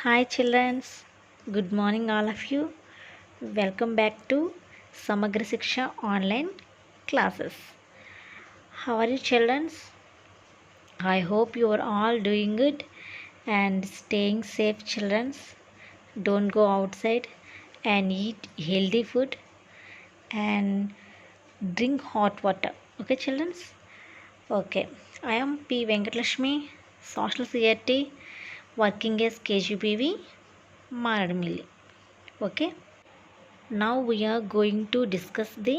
Hi, children. Good morning, all of you. Welcome back to Samagra Siksha online classes. How are you, children? I hope you are all doing good and staying safe, children. Don't go outside and eat healthy food and drink hot water. Okay, children? Okay. I am P. Venkatlashmi, Social Security, working as KGPV, Maradmilli. Okay. Now we are going to discuss the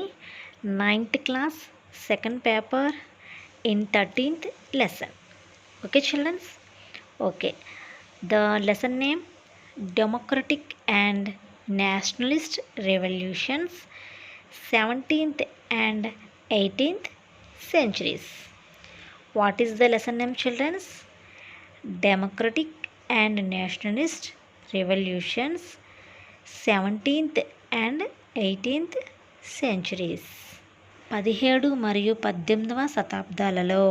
ninth class second paper in 13th lesson. Okay, children? Okay. The lesson name Democratic and Nationalist Revolutions 17th and 18th centuries. What is the lesson name, children? Democratic and Nationalist Revolutions 17th and 18th centuries. 17 మరియు 18వ శతాబ్దాలలో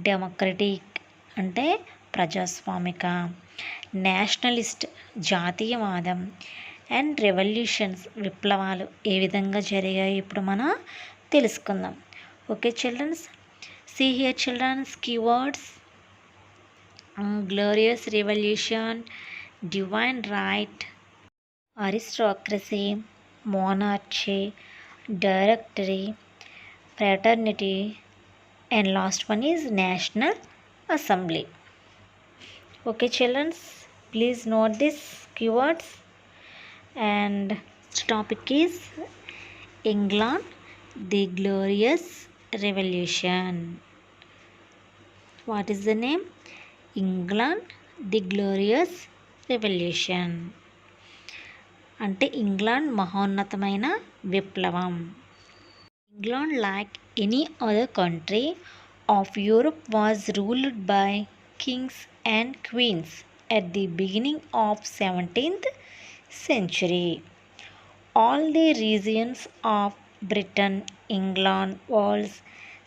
democratic అంటే ప్రజాస్వామిక, Nationalist జాతీయవాదం and revolutions విప్లవాలు ఏ విధంగా జరిగాయి ఇప్పుడు మనం తెలుసుకుందాం. Okay childrens, see here childrens keywords: glorious revolution, divine right, aristocracy, monarchy, directory, fraternity, and last one is National Assembly. Okay, children, please note these keywords. And topic is England, the Glorious Revolution. What is the name? England, the Glorious Revolution. అంటే England మహోన్నతమైన విప్లవం. England like any other country of Europe was ruled by kings and queens at the beginning of 17th century. All the regions of Britain, England, Wales,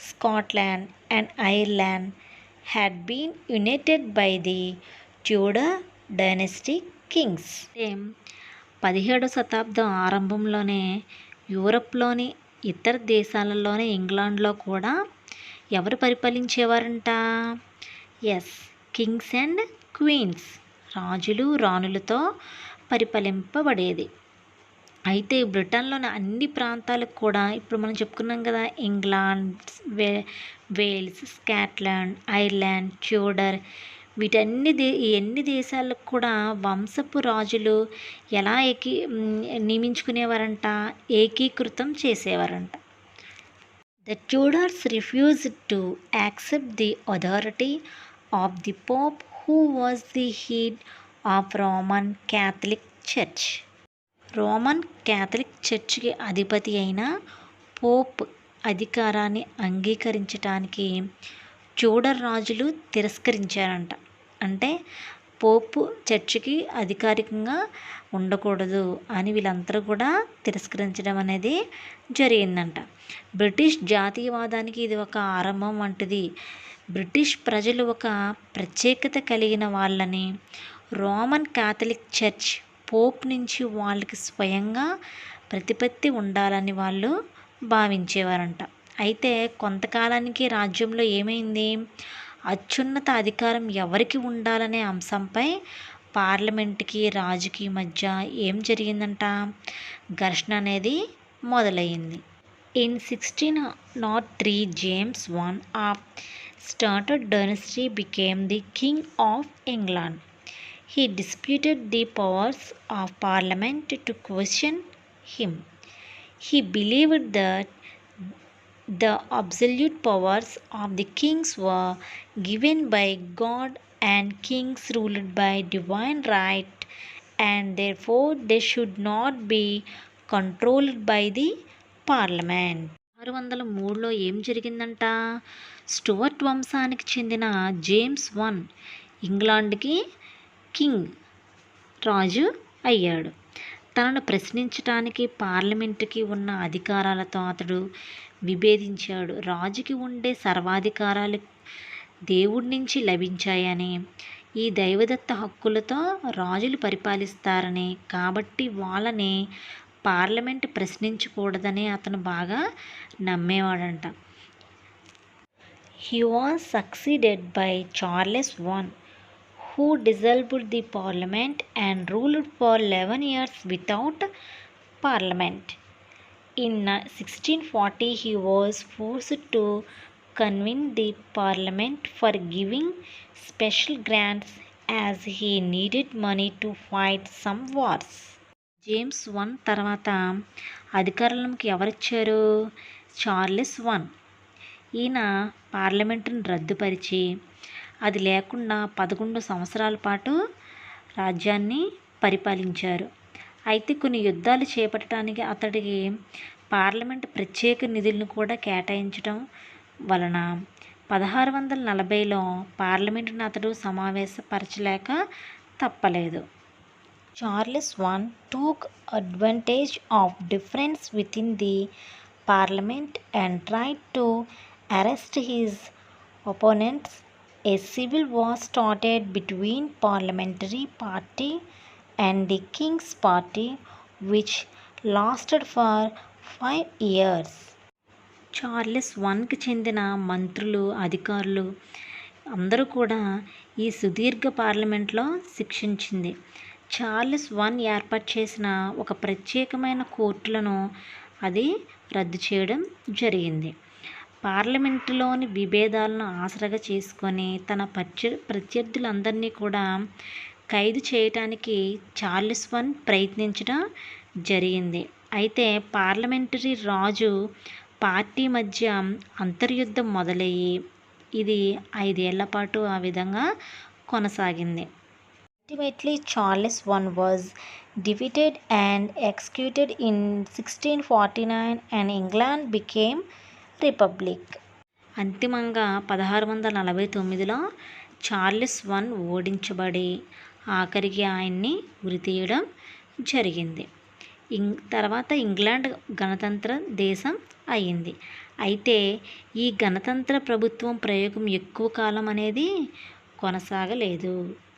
Scotland and Ireland had been united by the Tudor dynasty kings. 17వ శతాబ్దం ఆరంభంలోనే యూరప్లోని ఇతర దేశాలలోనే ఇంగ్లాండ్లో కూడా ఎవరు పరిపాలించేవారంట? Yes, Kings and queens, రాజులు రాణులతో పరిపాలింపబడేది. అయితే బ్రిటన్లోని అన్ని ప్రాంతాలకు కూడా ఇప్పుడు మనం చెప్పుకున్నాం కదా, England, Wales, Scotland, Ireland, Tudor, ఎన్ని దేశాలకు కూడా వంశపు రాజులు ఎలా నియమించుకునేవారంట? ఏకీకృతం చేసేవారంట. The Tudors refused to accept the authority of the Pope, who was the head of Roman Catholic Church. Roman Catholic చర్చ్కి అధిపతి అయిన పోప్ అధికారాన్ని అంగీకరించడానికి ట్యూడర్ రాజులు తిరస్కరించారంట. అంటే పోపు చర్చికి అధికారికంగా ఉండకూడదు అని వీళ్ళందరూ కూడా తిరస్కరించడం అనేది జరిగిందంట. బ్రిటిష్ జాతీయవాదానికి ఇది ఒక ఆరంభం వంటిది. బ్రిటిష్ ప్రజలు ఒక ప్రత్యేకత కలిగిన వాళ్ళని, రోమన్ కాథలిక్ చర్చ్ పోప్ నుంచి వాళ్ళకి స్వయంగా ప్రతిపత్తి ఉండాలని వాళ్ళు భావించేవారంట. అయితే కొంతకాలానికి రాజ్యంలో ఏమైంది? అత్యున్నత అధికారం ఎవరికి ఉండాలనే అంశంపై పార్లమెంట్కి రాజుకి మధ్య ఏం జరిగిందంట? ఘర్షణ అనేది మొదలయ్యింది. In 1603 James I of started dynasty became the king of England. He disputed the powers of Parliament to question him. He believed that the absolute powers of the kings were given by God and kings ruled by divine right, and therefore they should not be controlled by the Parliament. 603లో ఏం జరిగిందంట? Stuart వంశానికి చెందిన James I ఇంగ్లాండ్కి king, రాజు అయ్యాడు. తనను ప్రశ్నించటానికి పార్లమెంటుకి ఉన్న అధికారాలతో అతడు విభేదించాడు. రాజుకి ఉండే సర్వాధికారాలు దేవుడి నుంచి లభించాయని, ఈ దైవదత్త హక్కులతో రాజులు పరిపాలిస్తారని, కాబట్టి వాళ్ళని పార్లమెంట్ ప్రశ్నించకూడదని అతను బాగా నమ్మేవాడంట. He was succeeded by Charles I, who dissolved the parliament and ruled for 11 years without parliament. In 1640, he was forced to convene the parliament for giving special grants as he needed money to fight some wars. James I తర్వాత అధికారంలోకి ఎవరిచ్చారు? Charles I. ఈయన పార్లమెంటును రద్దుపరిచి అది లేకుండా 11 సంవత్సరాల పాటు రాజ్యాన్ని పరిపాలించారు. అయితే కొన్ని యుద్ధాలు చేపట్టడానికి అతడికి పార్లమెంట్ ప్రత్యేక నిధులను కూడా కేటాయించడం వలన 1640లో పార్లమెంటును అతడు సమావేశపరచలేక తప్పలేదు. Charles I took advantage of difference within the parliament and tried to arrest his opponents. A civil war started between parliamentary party and the king's party, which lasted for 5 years. Charles Iకి చెందిన మంత్రులు, అధికారులు అందరూ కూడా ఈ సుదీర్ఘ పార్లమెంట్లో శిక్షించింది. Charles I ఏర్పాటు చేసిన ఒక ప్రత్యేకమైన కోర్టులను అది రద్దు చేయడం జరిగింది. పార్లమెంటులోని విభేదాలను ఆసరాగా చేసుకొని తన ప్రత్యర్థులందరినీ కూడా ఖైదు చేయటానికి చార్లెస్ I ప్రయత్నించడం జరిగింది. అయితే పార్లమెంటరీ రాజు పార్టీ మధ్య అంతర్యుద్ధం మొదలయ్యి ఇది 5 ఏళ్ల పాటు ఆ విధంగా కొనసాగింది. Ultimately, Charles I was defeated and executed in 1649 and England became republic. అంతిమంగా 1649లో చార్లెస్ I ఓడించబడి ఆఖరికి ఆయన్ని ఉరితీయడం జరిగింది. తర్వాత ఇంగ్లాండ్ గణతంత్ర దేశం అయింది. అయితే ఈ గణతంత్ర ప్రభుత్వం ప్రయోగం ఎక్కువ కాలం అనేది కొనసాగలేదు.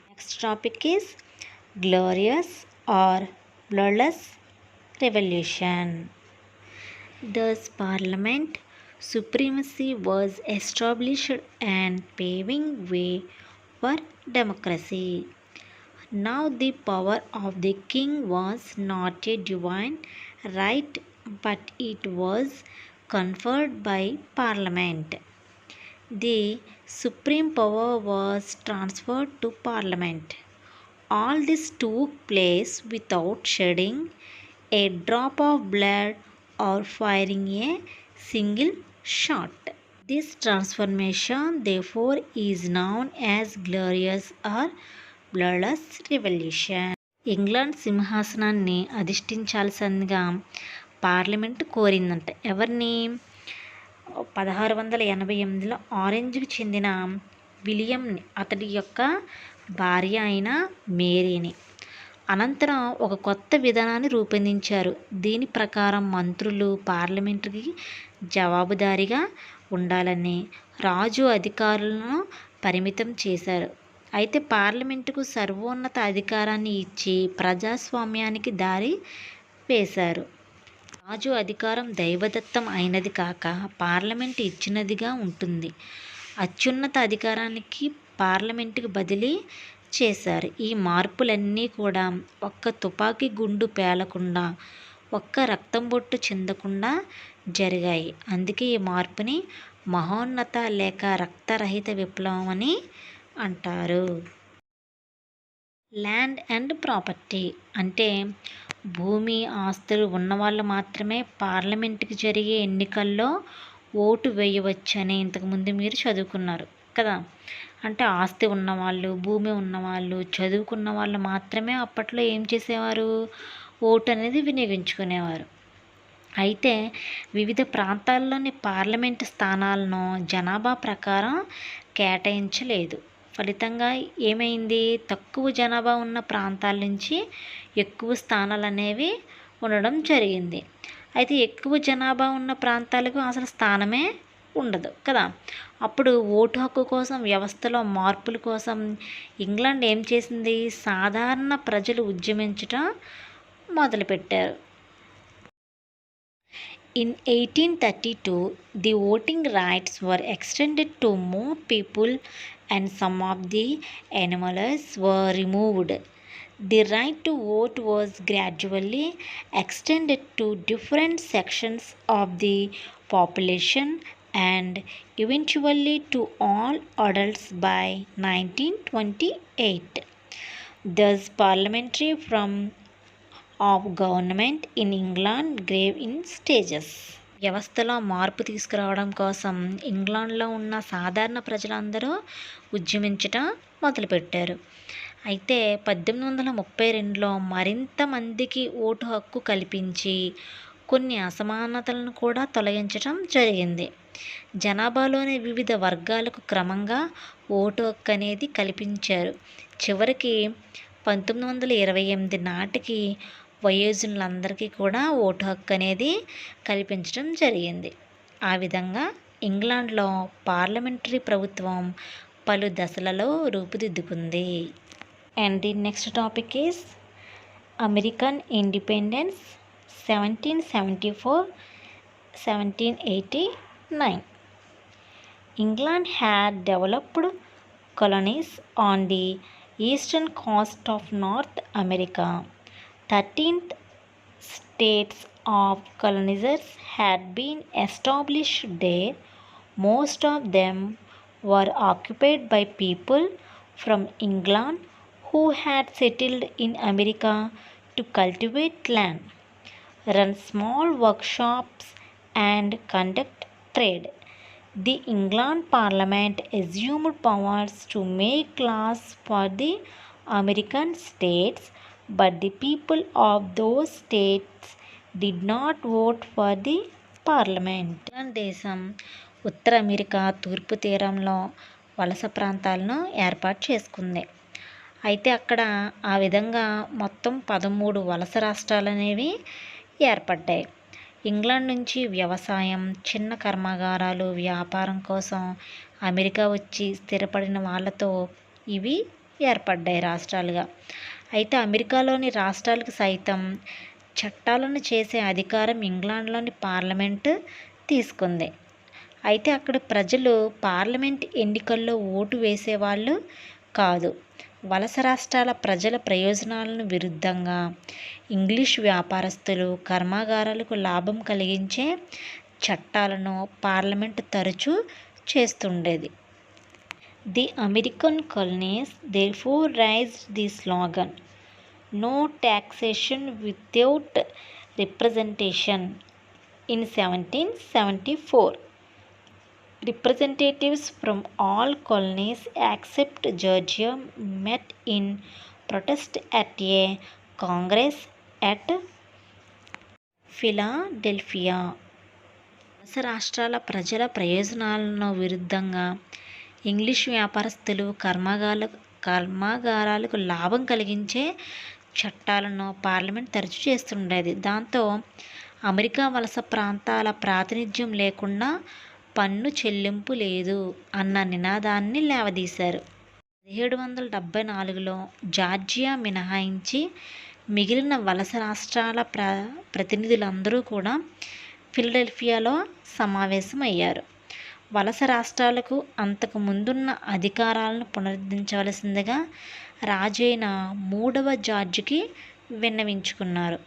Next topic is glorious or bloodless revolution. Thus parliament supremacy was established and paving way for democracy. Now the power of the king was not a divine right, but it was conferred by parliament. The supreme power was transferred to parliament. All this took place without shedding a drop of blood or firing a single shot. This transformation, therefore, is known as glorious or bloodless revolution. England సింహాసనాన్ని అధిష్ఠించాల్సిందిగా parliament కోరిందంట. ఎవరిని? 1688లో ఆరెంజ్కి చెందిన విలియంని, అతడి యొక్క భార్య అయిన మేరీని. అనంతరం ఒక కొత్త విధానాన్ని రూపొందించారు. దీని ప్రకారం మంత్రులు పార్లమెంటుకి జవాబుదారీగా ఉండాలని రాజు అధికారులను పరిమితం చేశారు. అయితే పార్లమెంటుకు సర్వోన్నత అధికారాన్ని ఇచ్చి ప్రజాస్వామ్యానికి దారి వేశారు. రాజు అధికారం దైవదత్తం అయినది కాక పార్లమెంటు ఇచ్చినదిగా ఉంటుంది. అత్యున్నత అధికారానికి పార్లమెంటుకు బదిలీ చేశారు. ఈ మార్పులన్నీ కూడా ఒక్క తుపాకీ గుండు పేలకుండా, ఒక్క రక్తం బొట్టు చిందకుండా జరిగాయి. అందుకే ఈ మార్పుని మహోన్నత లేక రక్తరహిత విప్లవం అని అంటారు. ల్యాండ్ అండ్ ప్రాపర్టీ అంటే భూమి, ఆస్తులు ఉన్నవాళ్ళు మాత్రమే పార్లమెంటుకి జరిగే ఎన్నికల్లో ఓటు వేయవచ్చని ఇంతకుముందు మీరు చదువుకున్నారు కదా. అంటే ఆస్తి ఉన్నవాళ్ళు, భూమి ఉన్నవాళ్ళు, చదువుకున్న వాళ్ళు మాత్రమే అప్పట్లో ఏం చేసేవారు? ఓటు అనేది వినియోగించుకునేవారు. అయితే వివిధ ప్రాంతాల్లోని పార్లమెంటు స్థానాలను జనాభా ప్రకారం కేటాయించలేదు. ఫలితంగా ఏమైంది? తక్కువ జనాభా ఉన్న ప్రాంతాల నుంచి ఎక్కువ స్థానాలు అనేవి ఉండడం జరిగింది. అయితే ఎక్కువ జనాభా ఉన్న ప్రాంతాలకు అసలు స్థానమే ఉండదు కదా. అప్పుడు ఓటు హక్కు కోసం, వ్యవస్థలో మార్పుల కోసం ఇంగ్లాండ్ ఏం చేసింది? సాధారణ ప్రజలు ఉద్యమించటం మొదలుపెట్టారు. In 1832, the voting rights were extended to more people and some of the anomalies were removed. The right to vote was gradually extended to different sections of the population and eventually to all adults by 1928. Thus, parliamentary form of government in England grew in stages. వ్యవస్థలో మార్పు తీసుకురావడం కోసం ఇంగ్లాండ్లో ఉన్న సాధారణ ప్రజలందరూ ఉద్యమించటం మొదలుపెట్టారు. అయితే 1832లో మరింత మందికి ఓటు హక్కు కల్పించి కొన్ని అసమానతలను కూడా తొలగించడం జరిగింది. జనాభాలోని వివిధ వర్గాలకు క్రమంగా ఓటు హక్కు అనేది కల్పించారు. చివరికి 1928 నాటికి వయోజనులందరికీ కూడా ఓటు హక్కు అనేది కల్పించడం జరిగింది. ఆ విధంగా ఇంగ్లాండ్లో పార్లమెంటరీ ప్రభుత్వం పలు దశలలో రూపుదిద్దుకుంది. And the next topic is American independence 1774-1789. England had developed colonies on the eastern coast of North America. 13 states of colonizers had been established there. Most of them were occupied by people from England who had settled in America to cultivate land, run small workshops, and conduct trade. The England Parliament assumed powers to make laws for the American states, but the people of those states did not vote for the parliament. దేశం ఉత్తర America తూర్పు తీరంలో వలస ప్రాంతాలను ఏర్పాటు చేసుకుంది. అయితే అక్కడ ఆ విధంగా మొత్తం 13 వలస రాష్ట్రాలు అనేవి ఏర్పడ్డాయి. ఇంగ్లాండ్ నుంచి వ్యవసాయం, చిన్న కర్మాగారాలు, వ్యాపారం కోసం అమెరికా వచ్చి స్థిరపడిన వాళ్ళతో ఇవి ఏర్పడ్డాయి రాష్ట్రాలుగా. అయితే అమెరికాలోని రాష్ట్రాలకు సైతం చట్టాలను చేసే అధికారం ఇంగ్లాండ్లోని పార్లమెంటు తీసుకుంది. అయితే అక్కడ ప్రజలు పార్లమెంట్ ఎన్నికల్లో ఓటు వేసేవాళ్ళు కాదు. వలస రాష్ట్రాల ప్రజల ప్రయోజనాలను విరుద్ధంగా ఇంగ్లీష్ వ్యాపారస్తులు, కర్మాగారాలకు లాభం కలిగించే చట్టాలను పార్లమెంటు తరచూ చేస్తుండేది. The American colonies therefore raised the slogan, "No taxation without representation." In 1774, representatives from all colonies except Georgia met in protest at a congress at Philadelphia. వలస రాష్ట్రాల ప్రజల ప్రయోజనాలను విరుద్ధంగా ఇంగ్లీష్ వ్యాపారస్తులు, కర్మాగారాలకు లాభం కలిగించే చట్టాలను పార్లమెంట్ తరచూ చేస్తుండేది. దాంతో అమెరికా వలస ప్రాంతాల ప్రాతినిధ్యం లేకుండా పన్ను చెల్లింపు లేదు అన్న నినాదాన్ని లేవదీశారు. 1774లో జార్జియా మినహాయించి మిగిలిన వలస రాష్ట్రాల ప్రతినిధులందరూ కూడా ఫిలడెల్ఫియాలో సమావేశమయ్యారు. వలస రాష్ట్రాలకు అంతకు ముందున్న అధికారాలను పునరుద్ధరించవలసిందిగా రాజైన 3వ జార్జికి విన్నవించుకున్నారు.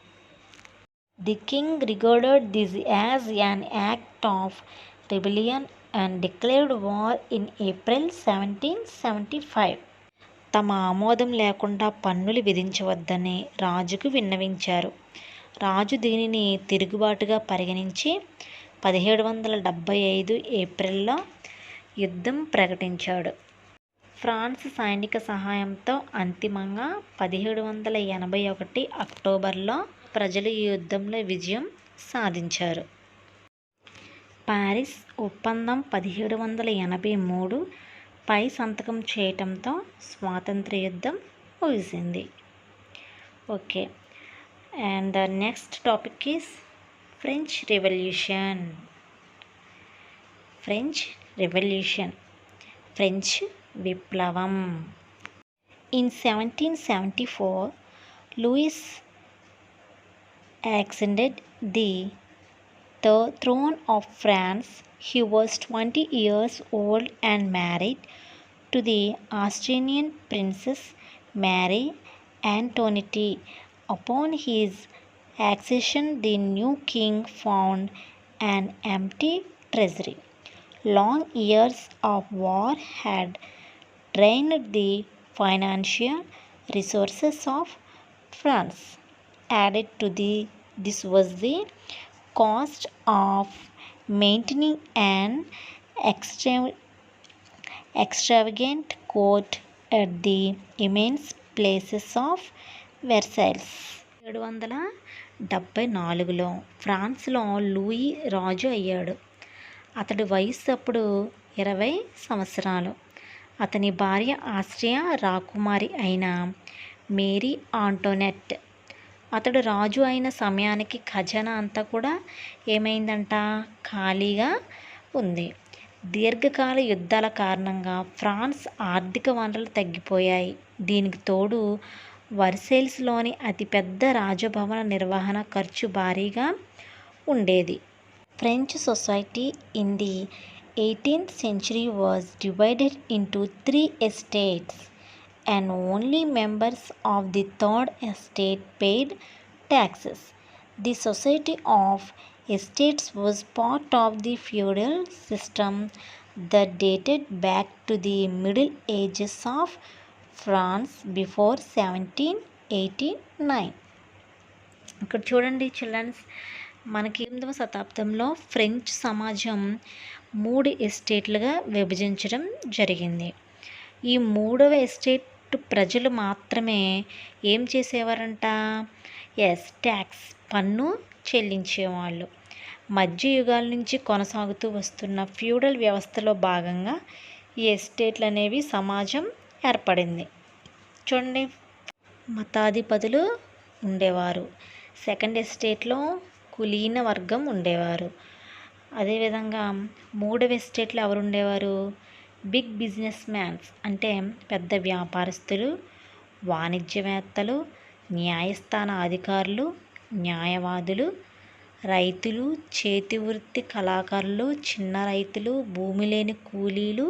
The king regarded this as an act of rebellion and declared war in April 1775. తమ ఆమోదం లేకుండా పన్నులు విధించవద్దని రాజుకు విన్నవించారు. రాజు దీనిని తిరుగుబాటుగా పరిగణించి 1775 ఏప్రిల్లో యుద్ధం ప్రకటించాడు. ఫ్రాన్స్ సైనిక సహాయంతో అంతిమంగా 1781 అక్టోబర్లో ప్రజలు ఈ యుద్ధంలో విజయం సాధించారు. పారిస్ ఒప్పందం 1783 పై సంతకం చేయటంతో స్వాతంత్ర్య యుద్ధం ముగిసింది. Okay, and the next topic is French revolution. French revolution, French విప్లవం. In 1774, Louis ascended the throne of France. He was 20 years old and married to the Austrian Princess Marie Antoinette. Upon his accession, the new king found an empty treasury. Long years of war had drained the financial resources of France. Added to this was the cost of maintaining an extravagant court at the immense places of Versailles. 1774లో ఫ్రాన్స్లో Louis రాజు అయ్యాడు. అతడి వయస్సు అప్పుడు 20 సంవత్సరాలు. అతని భార్య Austria రాకుమారి అయిన మేరీ ఆంటోనెట్. అతడు రాజు అయిన సమయానికి ఖజానా అంతా కూడా ఏమైందంట, ఖాళీగా ఉంది. దీర్ఘకాల యుద్ధాల కారణంగా ఫ్రాన్స్ ఆర్థిక వనరులు తగ్గిపోయాయి. దీనికి తోడు వర్సైల్స్లోని అతిపెద్ద రాజభవన నిర్వహణ ఖర్చు భారీగా ఉండేది. French society in the 18th century was divided into 3 estates, and only members of the third estate paid taxes. The Society of Estates was part of the feudal system that dated back to the Middle Ages of France before 1789. ఇక్కడ చూడండి children's, మనకి 8వ శతాబ్దంలో French సమాజం 3 ఎస్టేట్లుగా విభజించడం జరిగింది. ఈ 3వ ఎస్టేట్ ప్రజలు మాత్రమే ఏం చేసేవారంట, ట్యాక్స్ పన్ను చెల్లించేవాళ్ళు. మధ్యయుగాల నుంచి కొనసాగుతూ వస్తున్న ఫ్యూడల్ వ్యవస్థలో భాగంగా ఈ ఎస్టేట్లు అనేవి సమాజం ఏర్పడింది. చూడండి, మతాధిపతులు ఉండేవారు. సెకండ్ ఎస్టేట్లో కులీన వర్గం ఉండేవారు. అదేవిధంగా 3వ ఎస్టేట్లో ఎవరు ఉండేవారు, బిగ్ బిజినెస్ మ్యాన్స్ అంటే పెద్ద వ్యాపారస్తులు, వాణిజ్యవేత్తలు, న్యాయస్థాన అధికారులు, న్యాయవాదులు, రైతులు, చేతి వృత్తి కళాకారులు, చిన్న రైతులు, భూమి లేని కూలీలు,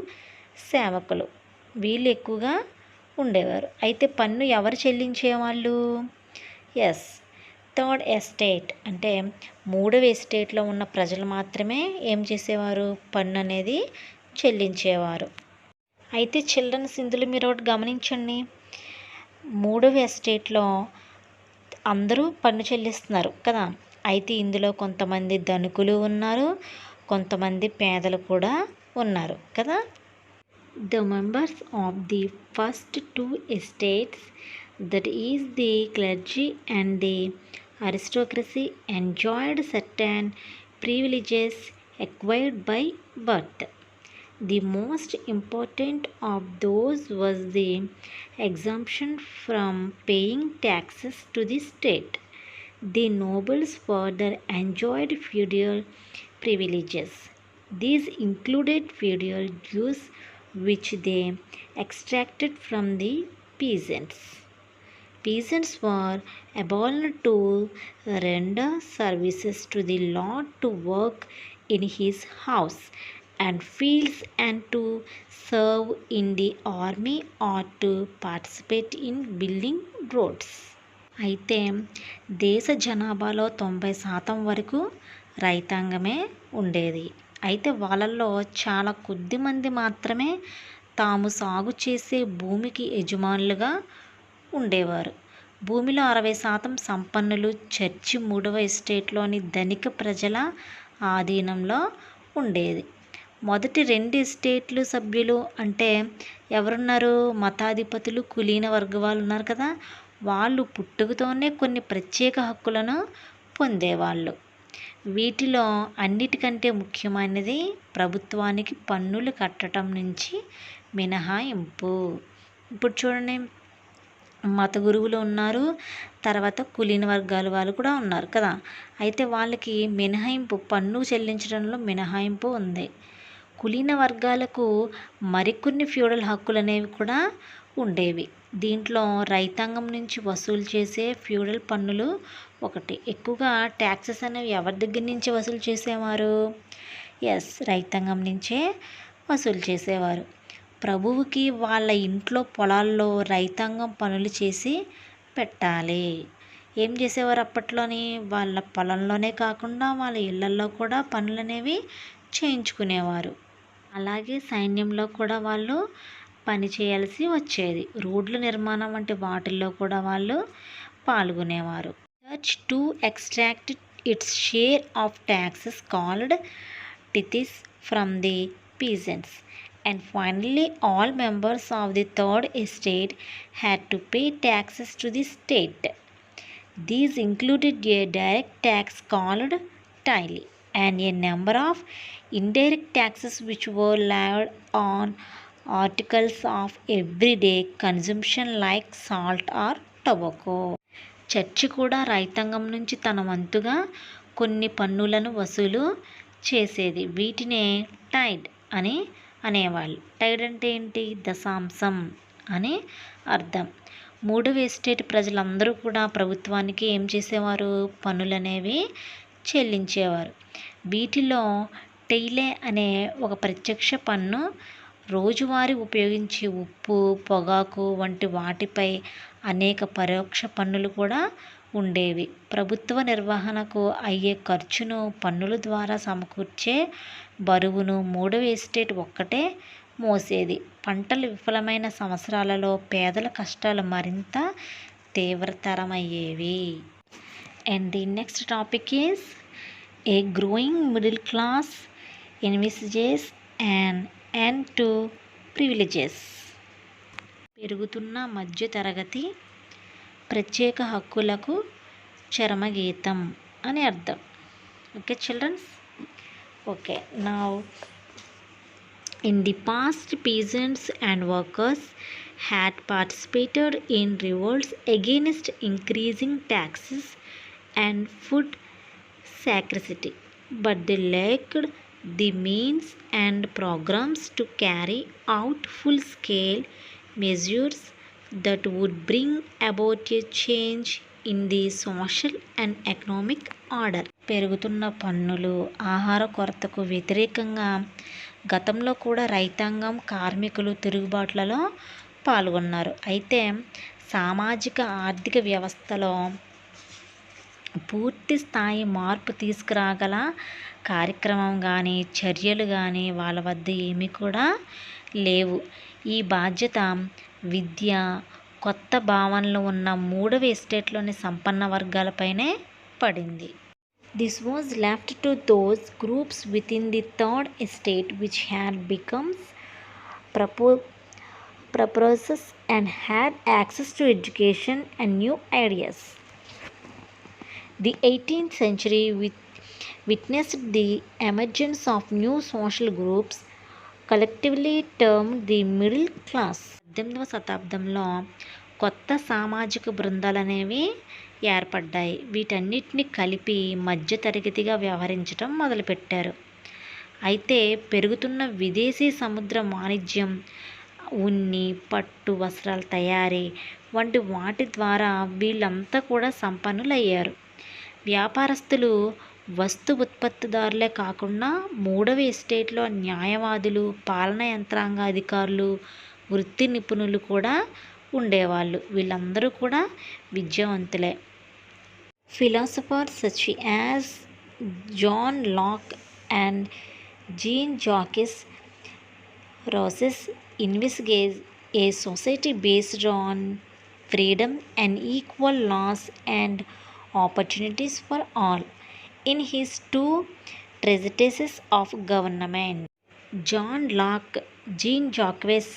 సేవకులు, వీళ్ళు ఎక్కువగా ఉండేవారు. అయితే పన్ను ఎవరు చెల్లించేవాళ్ళు, థర్డ్ ఎస్టేట్ అంటే 3వ ఎస్టేట్లో ఉన్న ప్రజలు మాత్రమే ఏం చేసేవారు, పన్ను అనేది చెల్లించేవారు. అయితే చిల్డ్రన్స్, ఇందులో మీరు ఒకటి గమనించండి, 3వ ఎస్టేట్లో అందరూ పన్ను చెల్లిస్తున్నారు కదా. అయితే ఇందులో కొంతమంది ధనికులు ఉన్నారు, కొంతమంది పేదలు కూడా ఉన్నారు కదా. The members of the first 2 estates, that is the clergy and the aristocracy, enjoyed certain privileges acquired by birth. The most important of those was the exemption from paying taxes to the state. The nobles further enjoyed feudal privileges. These included feudal dues which they extracted from the peasants. Peasants were obliged to render services to the lord, to work in his house and fields, and to serve in the army or to participate in building roads. అయితే దేశ జనాభాలో 90% వరకు రైతాంగమే ఉండేది. అయితే వాళ్ళల్లో చాలా కొద్ది మంది మాత్రమే తాము సాగు చేసే భూమికి యజమానులుగా ఉండేవారు. భూమిలో 60% సంపన్నులు చర్చి 3వ ఎస్టేట్లోని ధనిక ప్రజల ఆధీనంలో ఉండేది. మొదటి 2 ఎస్టేట్లు సభ్యులు అంటే ఎవరున్నారు, మతాధిపతులు, కులీన వర్గ వాళ్ళు ఉన్నారు కదా. వాళ్ళు పుట్టుకతోనే కొన్ని ప్రత్యేక హక్కులను పొందేవాళ్ళు. వీటిలో అన్నిటికంటే ముఖ్యమైనది ప్రభుత్వానికి పన్నులు కట్టడం నుంచి మినహాయింపు. ఇప్పుడు చూడండి, మత గురువులు ఉన్నారు, తర్వాత కులీన వర్గాల వాళ్ళు కూడా ఉన్నారు కదా. అయితే వాళ్ళకి మినహాయింపు, పన్ను చెల్లించడంలో మినహాయింపు ఉంది. కులీన వర్గాలకు మరికొన్ని ఫ్యూడల్ హక్కులు అనేవి కూడా ఉండేవి. దీంట్లో రైతాంగం నుంచి వసూలు చేసే ఫ్యూడల్ పన్నులు ఒకటి. ఎక్కువగా ట్యాక్సెస్ అనేవి ఎవరి దగ్గర నుంచి వసూలు చేసేవారు? రైతాంగం నుంచే వసూలు చేసేవారు. ప్రభువుకి వాళ్ళ ఇంట్లో పొలాల్లో రైతాంగం పనులు చేసి పెట్టాలి. ఏం చేసేవారు అప్పట్లోని? వాళ్ళ పొలంలోనే కాకుండా వాళ్ళ ఇళ్లల్లో కూడా పనులు అనేవి చేయించుకునేవారు. అలాగే సైన్యంలో కూడా వాళ్ళు పని చేయాల్సి వచ్చేది. రోడ్ల నిర్మాణం వంటి వాటిల్లో కూడా వాళ్ళు పాల్గొనేవారు. Church to extract it's share of taxes called tithes from the peasants. And finally, all members of the third estate had to pay taxes to the state. These included a direct tax called tithe and a number of indirect taxes which were levied on articles of everyday consumption like salt or tobacco. Church కూడా రైతాంగం నుంచి తన వంతుగా కొన్ని పన్నులను వసూలు చేసేది. వీటినే టైడ్ అని అనేవాళ్ళు. టైడ్ అంటే ఏంటి? దశాంశం అని అర్థం. మూడవ ఎస్టేట్ ప్రజలందరూ కూడా ప్రభుత్వానికి ఏం చేసేవారు? పన్నులనేవి చెల్లించేవారు. వీటిలో టెయిలే అనే ఒక ప్రత్యక్ష పన్ను రోజువారీ ఉపయోగించే ఉప్పు, పొగాకు వంటి వాటిపై అనేక పరోక్ష పన్నులు కూడా ఉండేవి. ప్రభుత్వ నిర్వహణకు అయ్యే ఖర్చును, పన్నుల ద్వారా సమకూర్చే బరువును మూడవ ఎస్టేట్ ఒక్కటే మోసేది. పంటలు విఫలమైన సంవత్సరాలలో పేదల కష్టాలు మరింత తీవ్రతరమయ్యేవి. And the next topic is a growing middle class envisages and end to privileges. పెరుగుతున్న మధ్య తరగతి ప్రత్యేక హక్కులకు చరమగీతం అని అర్థం. Okay childrens. Okay, now in the past peasants and workers had participated in revolts against increasing taxes and food scarcity, but they lacked the means and programs to carry out full-scale measures that would bring about a change in the social and economic order. పెరుగుతున్న పన్నులు, ఆహార కొరతకు వ్యతిరేకంగా గతంలో కూడా రైతాంగం, కార్మికులు తిరుగుబాట్లలో పాల్గొన్నారు. అయితే సామాజిక ఆర్థిక వ్యవస్థలో పూర్తి స్థాయి మార్పు తీసుకురాగల కార్యక్రమం కానీ, చర్యలు కానీ వాళ్ళ వద్ద ఏమీ కూడా లేవు. ఈ బాధ్యత విద్య, కొత్త భావనలు ఉన్న మూడవ ఎస్టేట్లోని సంపన్న వర్గాలపైనే పడింది. This was left to those groups with in the third estate which had becomes prosperous and had access to education and new ideas. The 18th century witnessed the emergence of new social groups collectively termed the middle class. 18వ శతాబ్దంలో కొత్త సామాజిక బృందాలు అనేవి ఏర్పడ్డాయి. వీటన్నిటిని కలిపి మధ్యతరగతిగా వ్యవహరించడం మొదలుపెట్టారు. అయితే పెరుగుతున్న విదేశీ సముద్ర వాణిజ్యం, ఉన్ని, పట్టు వస్త్రాల తయారీ వంటి వాటి ద్వారా వీళ్ళంతా కూడా సంపన్నులయ్యారు. వ్యాపారస్తులు వస్తు ఉత్పత్తిదారులే కాకుండా మూడవ ఎస్టేట్లో న్యాయవాదులు, పాలనా యంత్రాంగ అధికారులు, వృత్తి నిపుణులు కూడా ఉండేవాళ్ళు. వీళ్ళందరూ కూడా విద్యావంతులే. Philosophers such as John Locke and Jean Jacques Rousseau investigate a society based on freedom and equal laws and opportunities for all in his two treatises of government. John Locke, Jean Jacques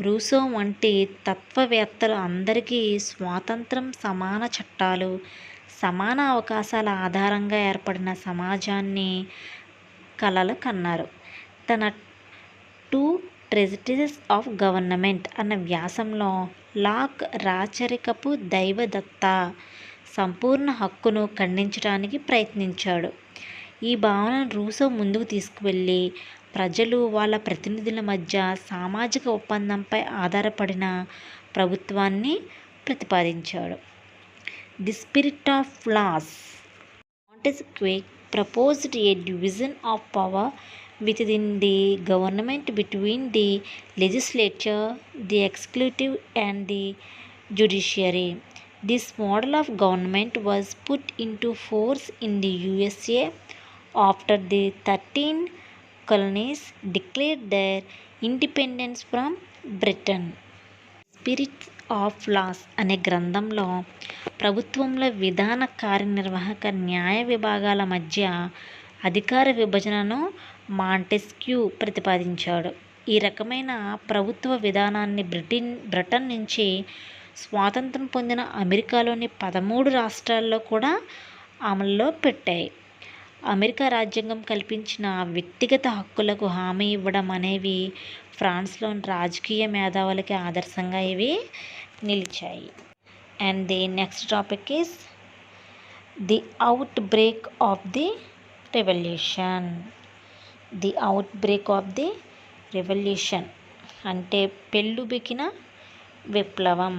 Rousseau వంటి తత్వవేత్తలు అందరికీ స్వాతంత్రం, సమాన చట్టాలు, సమాన అవకాశాల ఆధారంగా ఏర్పడిన సమాజాన్ని కలలు కన్నారు. తన టూ ట్రెజిటిస్ ఆఫ్ గవర్నమెంట్ అన్న వ్యాసంలో లాక్ రాచరికపు దైవదత్త సంపూర్ణ హక్కును ఖండించడానికి ప్రయత్నించాడు. ఈ భావనను రూసో ముందుకు తీసుకువెళ్ళి ప్రజలు వాళ్ళ ప్రతినిధుల మధ్య సామాజిక ఒప్పందంపై ఆధారపడిన ప్రభుత్వాన్ని ప్రతిపాదించాడు. The spirit of laws. Montesquieu proposed a division of power within the government between the legislature, the executive, and the judiciary. This model of government was put into force in the USA after the 13 colonies declared their independence from Britain. Spirit of laws అనే గ్రంథంలో ప్రభుత్వంలో విధాన, కార్యనిర్వాహక, న్యాయ విభాగాల మధ్య అధికార విభజనను మాంటెస్క్యూ ప్రతిపాదించాడు. ఈ రకమైన ప్రభుత్వ విధానాన్ని బ్రిటన్ నుంచి స్వాతంత్రం పొందిన అమెరికాలోని 13 రాష్ట్రాల్లో కూడా అమల్లో పెట్టాయి. అమెరికా రాజ్యాంగం కల్పించిన వ్యక్తిగత హక్కులకు హామీ ఇవ్వడం అనేవి ఫ్రాన్స్లోని రాజకీయ మేధావులకి ఆదర్శంగా ఇవి నిలిచాయి. And the next topic is the outbreak of the revolution. The outbreak of the revolution అంటే పెళ్ళుబికిన విప్లవం.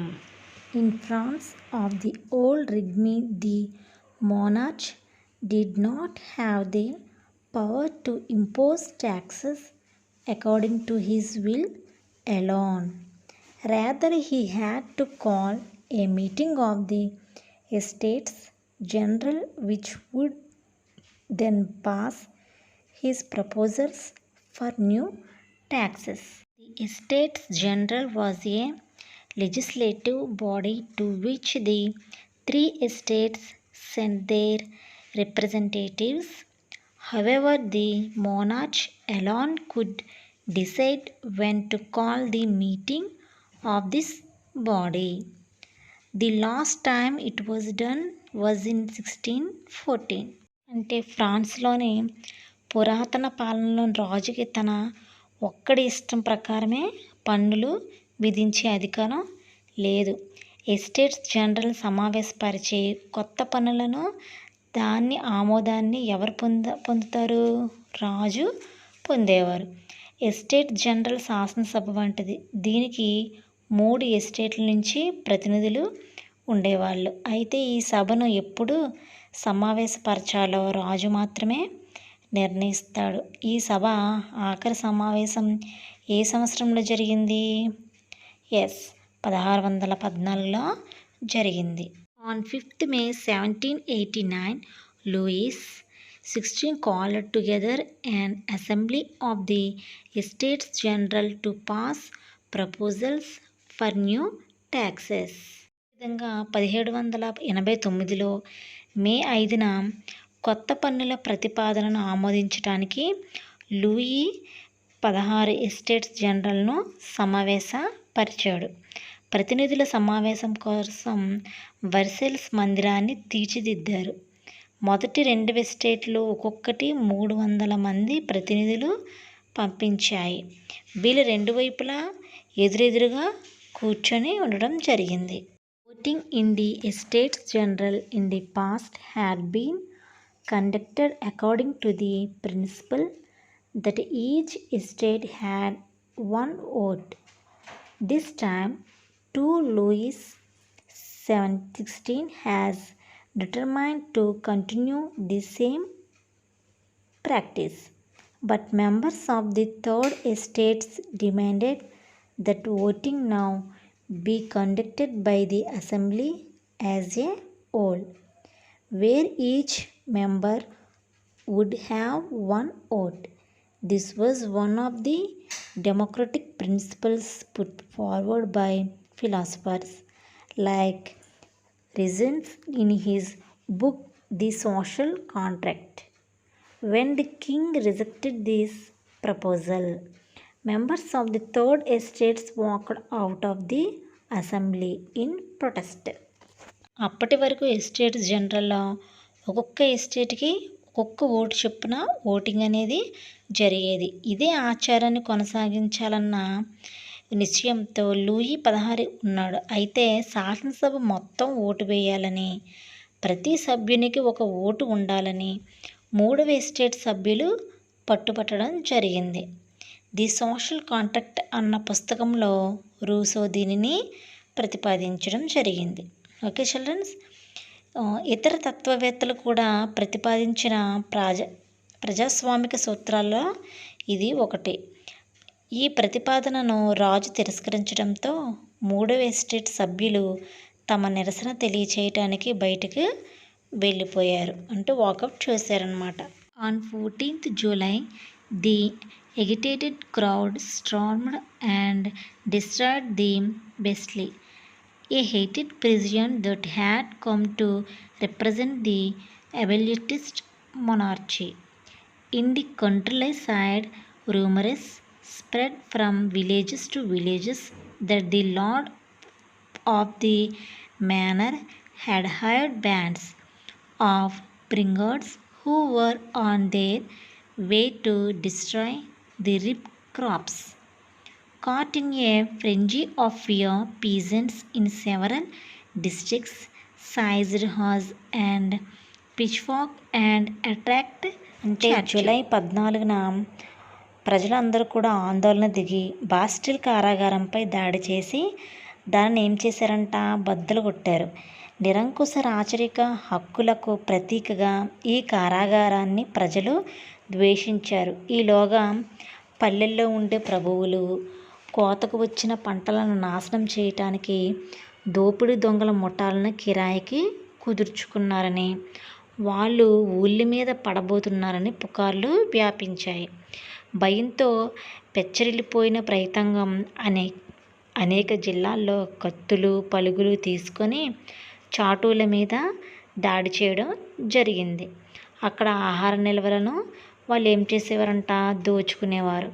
In France of the old regime the monarch did not have the power to impose taxes according to his will alone. Rather, he had to call a meeting of the Estates General, which would then pass his proposals for new taxes. The Estates General was a legislative body to which the 3 estates sent their representatives. However, the monarch alone could decide when to call the meeting of this body. The last time it was done was in 1614. అంటే ఫ్రాన్స్లోని పురాతన పాలనలోని రాజుకి తన ఒక్కడి ఇష్టం ప్రకారమే పన్నులు విధించే అధికారం లేదు. ఎస్టేట్స్ జనరల్ సమావేశపరిచే కొత్త పన్నులను దాన్ని ఆమోదాన్ని ఎవరు పొందుతారు? రాజు పొందేవారు. ఎస్టేట్ జనరల్ శాసనసభ వంటిది. దీనికి 3 ఎస్టేట్ల నుంచి ప్రతినిధులు ఉండేవాళ్ళు. అయితే ఈ సభను ఎప్పుడు సమావేశపరచాలో రాజు మాత్రమే నిర్ణయిస్తాడు. ఈ సభ ఆఖరి సమావేశం ఏ సంవత్సరంలో జరిగింది? 1614లో జరిగింది. On 5th May 1789, Louis XVI called together an assembly of the Estates General to pass proposals for new taxes. ఈ విధంగా 1789లో మే 5న కొత్త పన్నుల ప్రతిపాదనను ఆమోదించడానికి లూయి 16 ఎస్టేట్స్ జనరల్ను సమావేశపరిచాడు. ప్రతినిధుల సమావేశం కోసం వర్సైల్స్ మందిరాన్ని తీర్చిదిద్దారు. మొదటి 2 ఎస్టేట్లు ఒక్కొక్కటి 300 మంది ప్రతినిధులు పంపించాయి. వీళ్ళు 2 వైపులా ఎదురెదురుగా కూర్చొని ఉండడం జరిగింది. Voting in the estates general in the past had been conducted according to the principle that each estate had 1 vote. This time, Louis XVI has determined to continue the same practice, but members of the Third Estates demanded that voting now be conducted by the Assembly as a whole, where each member would have 1 vote. This was one of the democratic principles put forward by philosophers like Reasons in his book The Social Contract. When the king rejected this proposal, members of the Third Estates walked out of the assembly in protest. అప్పటి వరకు estates జనరల్లో ఒక్కొక్క ఎస్టేట్కి ఒక్కొక్క vote చొప్పున voting అనేది జరిగేది. ఇదే ఆచారాన్ని కొనసాగించాలన్న నిశ్చయంతో లూయి 16 ఉన్నాడు. అయితే శాసనసభ మొత్తం ఓటు వేయాలని, ప్రతి సభ్యునికి 1 ఓటు ఉండాలని 3వ ఎస్టేట్ సభ్యులు పట్టుబట్టడం జరిగింది. ది సోషల్ కాంట్రాక్ట్ అన్న పుస్తకంలో రూసో దీనిని ప్రతిపాదించడం జరిగింది. ఓకే చిల్డ్రన్స్, ఇతర తత్వవేత్తలు కూడా ప్రతిపాదించిన ప్రజాస్వామిక సూత్రాల్లో ఇది ఒకటి. ఈ ప్రతిపాదనను రాజు తిరస్కరించడంతో మూడవ ఎస్టేట్ సభ్యులు తమ నిరసన తెలియచేయటానికి బయటకు వెళ్ళిపోయారు, అంటే వాకౌట్ చేశారనమాట. On 14th July, the agitated crowd stormed and destroyed the Bastille, a hated prison that had come to represent the absolutist monarchy. In the countryside, rumors spread from villages to villages that the lord of the manor had hired bands of brigands who were on their way to destroy the ripe crops. Caught in a frenzy of fear, peasants in several districts seized horse and pitchfork and attacked. అంటే July 14న ప్రజలందరూ కూడా ఆందోళన దిగి Bastille కారాగారంపై దాడి చేసి దానిని ఏం చేశారంట, బద్దలు కొట్టారు. నిరంకుశ రాచరిక హక్కులకు ప్రతీకగా ఈ కారాగారాన్ని ప్రజలు ద్వేషించారు. ఈలోగా పల్లెల్లో ఉండే ప్రభువులు కోతకు వచ్చిన పంటలను నాశనం చేయటానికి దోపిడీ దొంగల ముఠాలను కిరాయికి కుదుర్చుకున్నారని, వాళ్ళు ఊళ్ళ మీద పడబోతున్నారని పుకార్లు వ్యాపించాయి. భయంతో పెచ్చరిల్లిపోయిన రైతాంగం అనేక జిల్లాల్లో కత్తులు పలుగులు తీసుకొని చాటుల మీద దాడి చేయడం జరిగింది. అక్కడ ఆహార నిల్వలను వాళ్ళు ఏం చేసేవారంట, దోచుకునేవారు.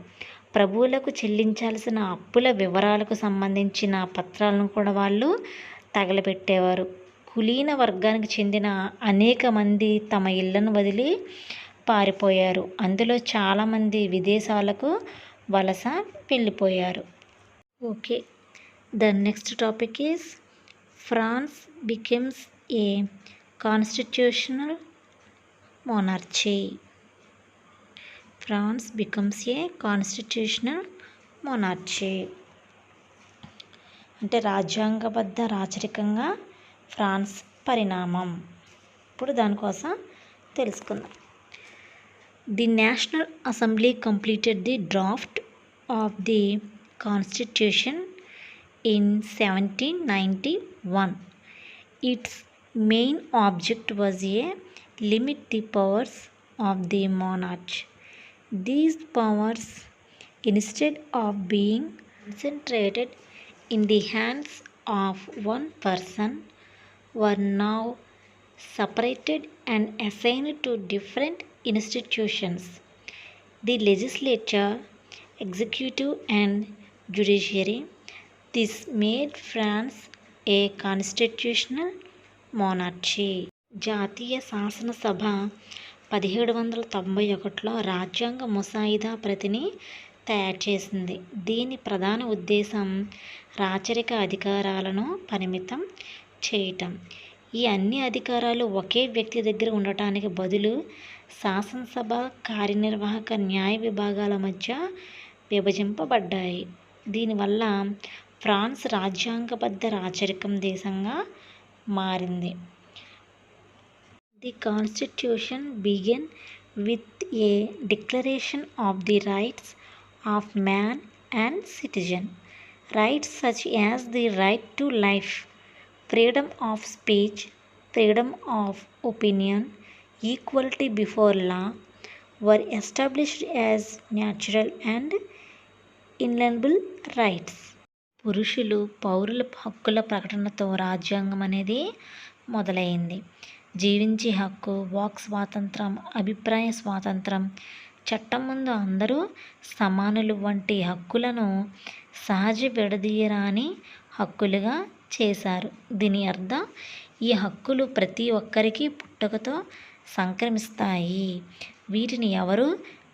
ప్రభువులకు చెల్లించాల్సిన అప్పుల వివరాలకు సంబంధించిన పత్రాలను కూడా వాళ్ళు తగలబెట్టేవారు. కులీన వర్గానికి చెందిన అనేక మంది తమ ఇళ్లను వదిలి పారిపోయారు. అందులో చాలామంది విదేశాలకు వలస వెళ్ళిపోయారు. Okay, the next topic is France becomes a constitutional monarchy. France becomes a constitutional monarchy. అంటే రాజ్యాంగబద్ధ రాచరికంగా ఫ్రాన్స్ పరిణామం. ఇప్పుడు దానికోసం తెలుసుకుందాం. The national assembly completed the draft of the constitution in 1791. It's main object was a limit the powers of the monarch. These powers, instead of being concentrated in the hands of one person, were now separated and assigned to different institutions: the legislature, executive and judiciary. This made France a constitutional monarchy. జాతీయ శాసనసభ 1791లో రాజ్యాంగ ముసాయిదా ప్రతిని తయారు చేసింది. దీని ప్రధాన ఉద్దేశం రాచరిక అధికారాలను పరిమితం చేయటం. ఈ అన్ని అధికారాలు ఒకే వ్యక్తి దగ్గర ఉండటానికి బదులు శాసనసభ కార్యనిర్వాహక న్యాయ విభాగాల మధ్య విభజింపబడ్డాయి. దీనివల్ల ఫ్రాన్స్ రాజ్యాంగబద్ధ రాచరికం దేశంగా మారింది. The Constitution began with a declaration of the rights of man and citizen. Rights such as the right to life, freedom of speech, freedom of opinion, equality before law were established as natural and inalienable rights. పురుషులు పౌరుల హక్కుల ప్రకటనతో రాజ్యాంగం అనేది మొదలైంది. జీవించే హక్కు, walk స్వాతంత్రం, అభిప్రాయ స్వాతంత్రం, చట్టం ముందు అందరూ సమానులు వంటి హక్కులను సహజ విడదీయరాని హక్కులుగా చేశారు. దీని అర్థం ఈ హక్కులు ప్రతి ఒక్కరికి పుట్టుకతో సంక్రమిస్తాయి, వీటిని ఎవరూ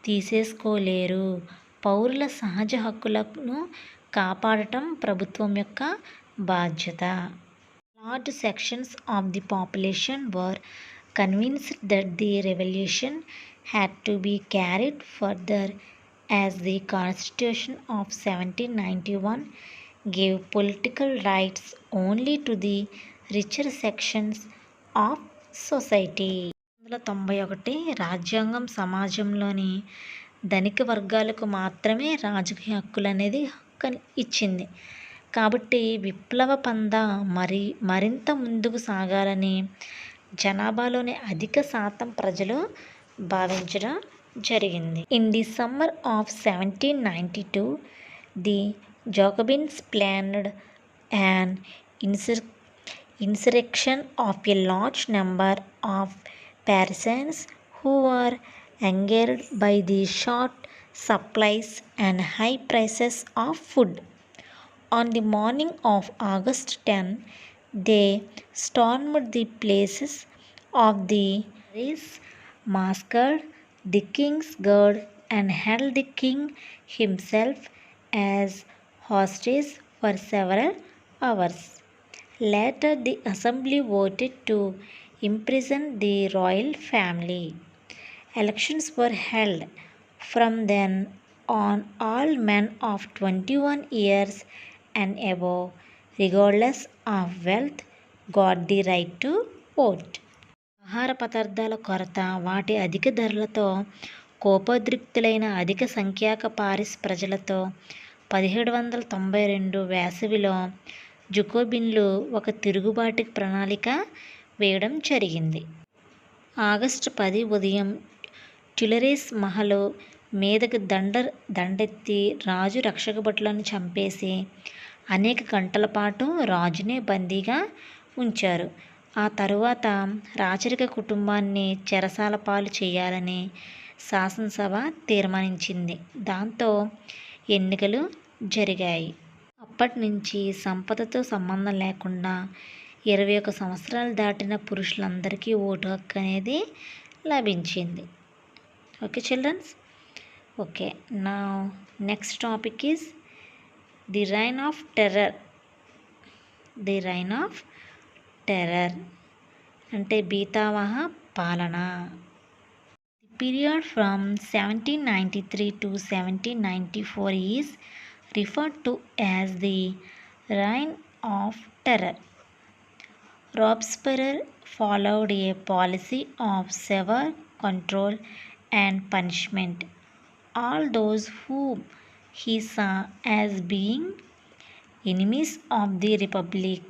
తీసేసుకోలేరు. పౌరుల సహజ హక్కులను కాపాడటం ప్రభుత్వం యొక్క బాధ్యత. Large sections of the population were convinced that the revolution had to be carried further as the Constitution of 1791 gave political rights only to the richer sections of society. 1991 రాజ్యాంగం సమాజంలోని ధనిక వర్గాలకు మాత్రమే రాజకీయ హక్కులు అనేది ఇచ్చింది. కాబట్టి విప్లవ పంద మరింత ముందుకు సాగాలని జనాభాలోని అధిక శాతం ప్రజలు భావించడం జరిగింది. In the summer of 1792 the Jacobins planned an insurrection of a large number of Parisians who were angered by the short supplies and high prices of food. On the morning of August 10, they stormed the places of the Paris, massacred the king's guard, and held the king himself as hostage for several hours. Later, the assembly voted to imprison the royal family. Elections were held. From then on, all men of 21 years and above, regardless of wealth, got the right to vote. ఆహార పదార్థాల కొరత, వాటి అధిక ధరలతో కోపోద్రిక్తులైన అధిక సంఖ్యాక Paris ప్రజలతో 1792 వేసవిలో జకోబిన్లు ఒక తిరుగుబాటుకి ప్రణాళిక వేయడం జరిగింది. ఆగస్టు 10 ఉదయం ట్యులెరీస్ మహల్ మీదకు దండెత్తి రాజు రక్షకభటులను చంపేసి అనేక గంటల పాటు రాజునే బందీగా ఉంచారు. ఆ తరువాత రాచరిక కుటుంబాన్ని చెరసాల పాలు చేయాలని శాసనసభ తీర్మానించింది. దాంతో ఎన్నికలు జరిగాయి. అప్పటి నుంచి సంపదతో సంబంధం లేకుండా 21 సంవత్సరాలు దాటిన పురుషులందరికీ ఓటు హక్కు అనేది లభించింది. Okay childrens. ఓకే, నా next topic is the reign of terror. The reign of terror అంటే బీతావహ పాలన. The period from 1793 to 1794 is referred to as the Reign of Terror. Robespierre followed a policy of severe control and punishment. All those whom he saw as being enemies of the Republic,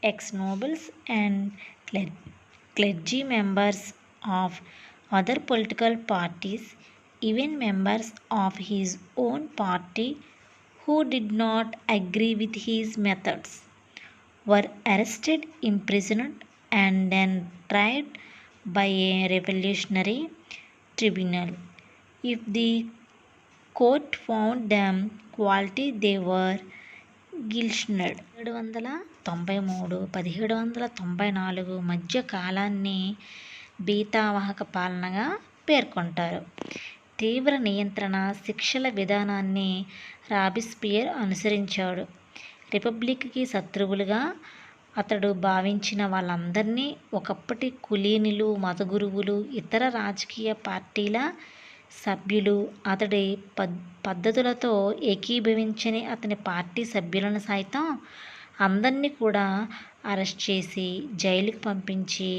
ex-nobles and clergy members of other political parties, even members of his own party who did not agree with his methods, were arrested, imprisoned, and then tried by a revolutionary tribunal. If the court found them guilty, they were guillotined. 1793-1794 మధ్య కాలాన్ని బీతావాహక పాలనగా పేర్కొంటారు. తీవ్ర నియంత్రణ, శిక్షల విధానాన్ని రాబిస్పియర్ అనుసరించాడు. రిపబ్లిక్కి శత్రువులుగా అతడు భావించిన వాళ్ళందరినీ, ఒకప్పటి కులీనులు, మత గురువులు, ఇతర రాజకీయ పార్టీల సభ్యులు, అతడి పద్ధతులతో ఏకీభవించని అతని పార్టీ సభ్యులను సైతం అందరినీ కూడా అరెస్ట్ చేసి జైలుకి పంపించి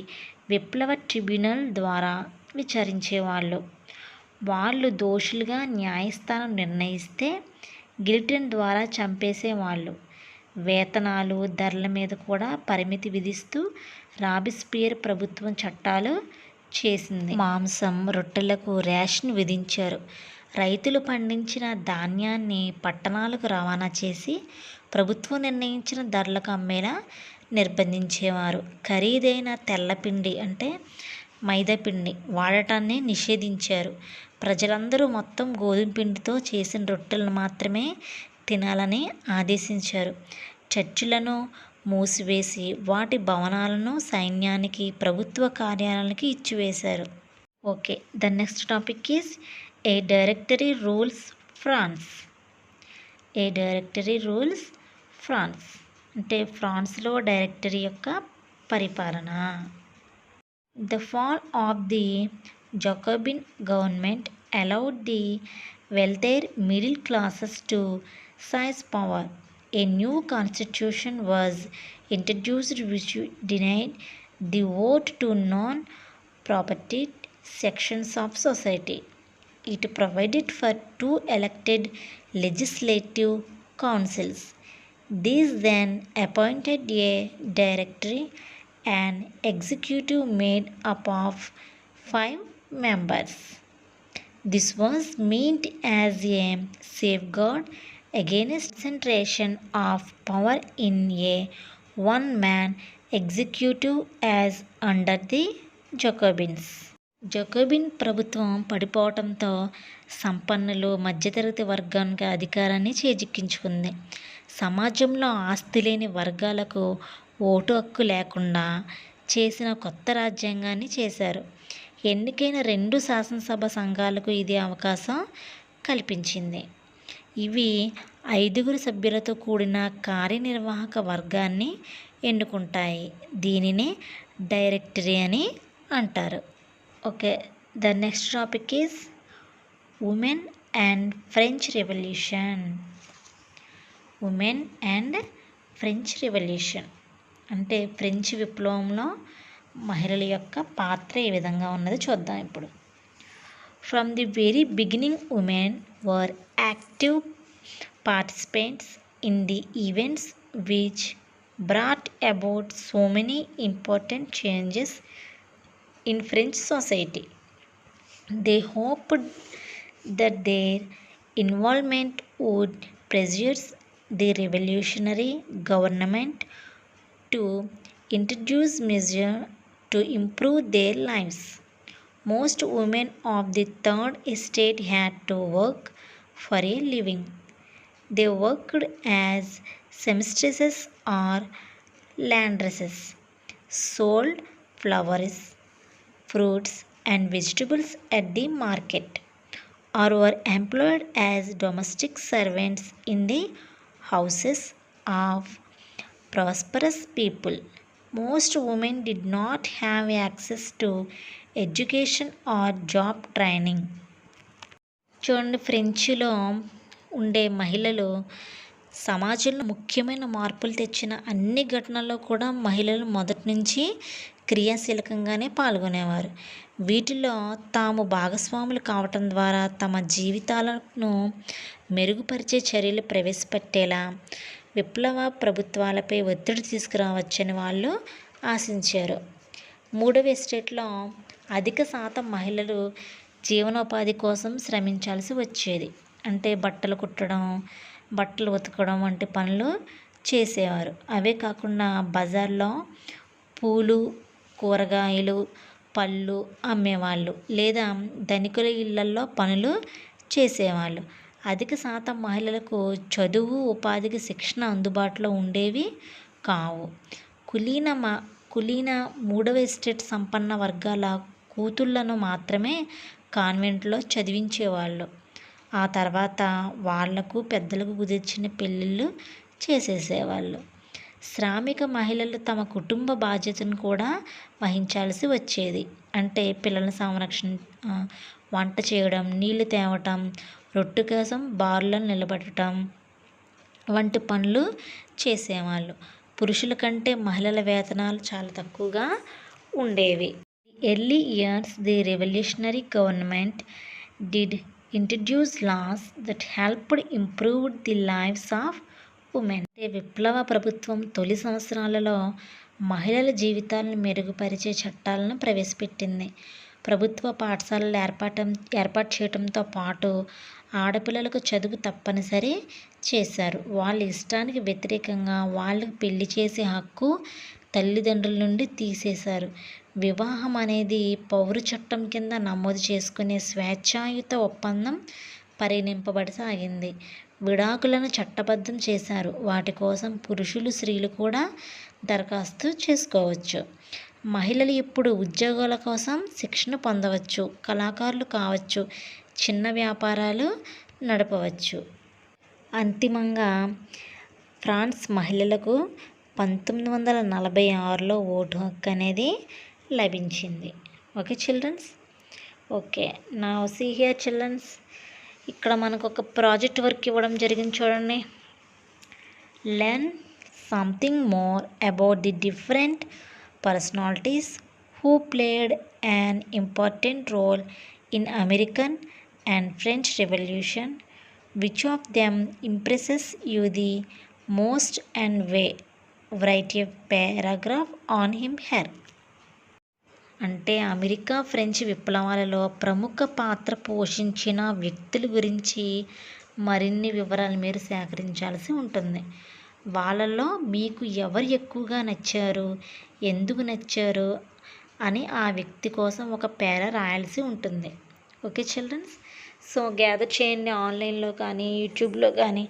విప్లవ ట్రిబ్యునల్ ద్వారా విచారించేవాళ్ళు. వాళ్ళు దోషులుగా న్యాయస్థానం నిర్ణయిస్తే గిలిటిన్ ద్వారా చంపేసేవాళ్ళు. వేతనాలు, ధరల మీద కూడా పరిమితి విధిస్తూ రాబిస్పియర్ ప్రభుత్వం చట్టాలు చేసింది. మాంసం, రొట్టెలకు రేషన్ విధించారు. రైతులు పండించిన ధాన్యాన్ని పట్టణాలకు రవాణా చేసి ప్రభుత్వం నిర్ణయించిన ధరలకు అమ్మేలా నిర్బంధించేవారు. ఖరీదైన తెల్లపిండి అంటే మైదాపిండి వాడటాన్ని నిషేధించారు. ప్రజలందరూ మొత్తం గోధుమ పిండితో చేసిన రొట్టెలను మాత్రమే తినాలని ఆదేశించారు. చర్చిలను మూసివేసి వాటి భవనాలను సైన్యానికి, ప్రభుత్వ కార్యాలయానికి ఇచ్చివేశారు. Okay, the next topic is a directory rules France. A directory rules France అంటే ఫ్రాన్స్లో డైరెక్టరీ యొక్క పరిపాలన. The fall of the Jacobin government allowed the wealthier middle classes to seize power. A new constitution was introduced which denied the vote to non property sections of society. It provided for two elected legislative councils. These then appointed a directory and executive made up of 5 members. This was meant as a safeguard against concentration of power in a one-man executive as under the Jacobins. జకోబిన్ ప్రభుత్వం పడిపోవటంతో సంపన్నులు మధ్యతరగతి వర్గానికి అధికారాన్ని చేజిక్కించుకుంది. సమాజంలో ఆస్తి లేని వర్గాలకు vote హక్కు లేకుండా చేసిన కొత్త రాజ్యాంగాన్ని చేశారు. ఎన్నికైన 2 శాసనసభ సంఘాలకు ఇది అవకాశం కల్పించింది. ఇవి 5 సభ్యులతో కూడిన కార్యనిర్వాహక వర్గాన్ని ఎన్నుకుంటాయి. దీనినే డైరెక్టరీ అని అంటారు. Okay, the next topic is women and French revolution. Women and French revolution అంటే ఫ్రెంచ్ విప్లవంలో మహిళల యొక్క పాత్ర ఏ విధంగా ఉన్నదో చూద్దాం ఇప్పుడు. From the very beginning women were active participants in the events which brought about so many important changes in French society. They hoped that their involvement would pressure the revolutionary government to introduce measures to improve their lives. Most women of the Third Estate had to work for a living. They worked as seamstresses or laundresses, sold flowers, fruits and vegetables at the market, or were employed as domestic servants in the houses of prosperous people. Most women did not have access to education or job training. చూడండి, ఫ్రెంచ్లో ఉండే మహిళలు సమాజంలో ముఖ్యమైన మార్పులు తెచ్చిన అన్ని ఘటనల్లో కూడా మహిళలు మొదటి నుంచి క్రియాశీలకంగానే పాల్గొనేవారు. వీటిలో తాము భాగస్వాములు కావటం ద్వారా తమ జీవితాలను మెరుగుపరిచే చర్యలు ప్రవేశపెట్టేలా విప్లవ ప్రభుత్వాలపై ఒత్తిడి తీసుకురావచ్చని వాళ్ళు ఆశించారు. 3వ ఎస్టేట్లో అధిక శాతం మహిళలు జీవనోపాధి కోసం శ్రమించాల్సి వచ్చేది. అంటే బట్టలు కుట్టడం, బట్టలు ఉతకడం వంటి పనులు చేసేవారు. అవే కాకుండా బజార్లో పూలు, కూరగాయలు, పళ్ళు అమ్మేవాళ్ళు లేదా ధనికుల ఇళ్లల్లో పనులు చేసేవాళ్ళు. అధిక శాతం మహిళలకు చదువు, ఉపాధికి శిక్షణ అందుబాటులో ఉండేవి కావు. కులీన 3వ ఎస్టేట్ సంపన్న వర్గాల కూతుళ్లను మాత్రమే కాన్వెంట్లో చదివించేవాళ్ళు. ఆ తర్వాత వాళ్లకు పెద్దలకు కుదిర్చిన పెళ్ళిళ్ళు చేసేసేవాళ్ళు. శ్రామిక మహిళలు తమ కుటుంబ బాధ్యతను కూడా వహించాల్సి వచ్చేది. అంటే పిల్లల సంరక్షణ, వంట చేయడం, నీళ్లు తేవటం, రొట్టె కోసం బారులను నిలబడటం వంటి పనులు చేసేవాళ్ళు. పురుషుల కంటే మహిళల వేతనాలు చాలా తక్కువగా ఉండేవి. Early years the revolutionary government did introduced laws that helped improve the lives of women. విప్లవ ప్రభుత్వం తొలి సంవత్సరాలలో మహిళల జీవితాలను మెరుగుపరిచే చట్టాలను ప్రవేశపెట్టింది. ప్రభుత్వ పాఠశాలలు ఏర్పాటు చేయడంతో పాటు ఆడపిల్లలకు చదువు తప్పనిసరి చేశారు. వాళ్ళ ఇష్టానికి వ్యతిరేకంగా వాళ్ళకు పెళ్లి చేసే హక్కు తల్లిదండ్రుల నుండి తీసేశారు. వివాహం అనేది పౌర చట్టం కింద నమోదు చేసుకునే స్వేచ్ఛాయుత ఒప్పందం పరిగణింపబడసాగింది. విడాకులను చట్టబద్ధం చేశారు. వాటి కోసం పురుషులు, స్త్రీలు కూడా దరఖాస్తు చేసుకోవచ్చు. మహిళలు ఇప్పుడు ఉద్యోగాల కోసం శిక్షణ పొందవచ్చు, కళాకారులు కావచ్చు, చిన్న వ్యాపారాలు నడపవచ్చు. అంతిమంగా ఫ్రాన్స్ మహిళలకు 1946లో ఓటు హక్కు అనేది లభించింది. Okay childrens. ఓకే, నా సీ హియర్ చిల్డ్రన్స్, ఇక్కడ మనకు ఒక ప్రాజెక్ట్ వర్క్ ఇవ్వడం జరిగింది చూడండి. Learn something more about the different personalities who played an important role in American and French Revolution. Which of them impresses you the most and write a paragraph on him here. అంటే America French విప్లవాలలో ప్రముఖ పాత్ర పోషించిన వ్యక్తుల గురించి మరిన్ని వివరాలు మీరు సేకరించాల్సి ఉంటుంది. వాళ్ళలో మీకు ఎవరు ఎక్కువగా నచ్చారు, ఎందుకు నచ్చారు అని ఆ వ్యక్తి కోసం ఒక పేరా రాయాల్సి ఉంటుంది. Okay children's. సో గ్యాదర్ చేయండి, ఆన్లైన్లో కానీ యూట్యూబ్లో కానీ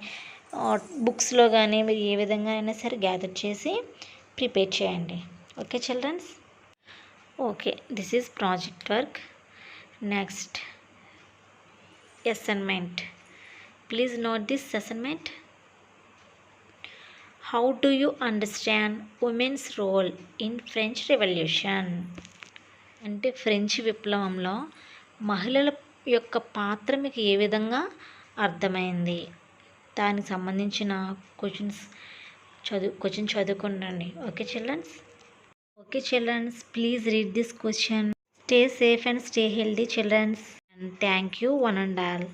బుక్స్లో కానీ మీరు ఏ విధంగా అయినా సరే గ్యాదర్ చేసి ప్రిపేర్ చేయండి. Okay childrens. Okay, this is project work. Next assignment. Please note this assignment. How do you understand women's role in French Revolution? అంటే ఫ్రెంచ్ విప్లవంలో మహిళల యొక్క పాత్ర మీకు ఏ విధంగా అర్థమైంది, దానికి సంబంధించిన క్వశ్చన్ చదువుకుంటండి. Okay childrens. Okay childrens, please read this question. Stay safe and stay healthy childrens. And thank you one and all.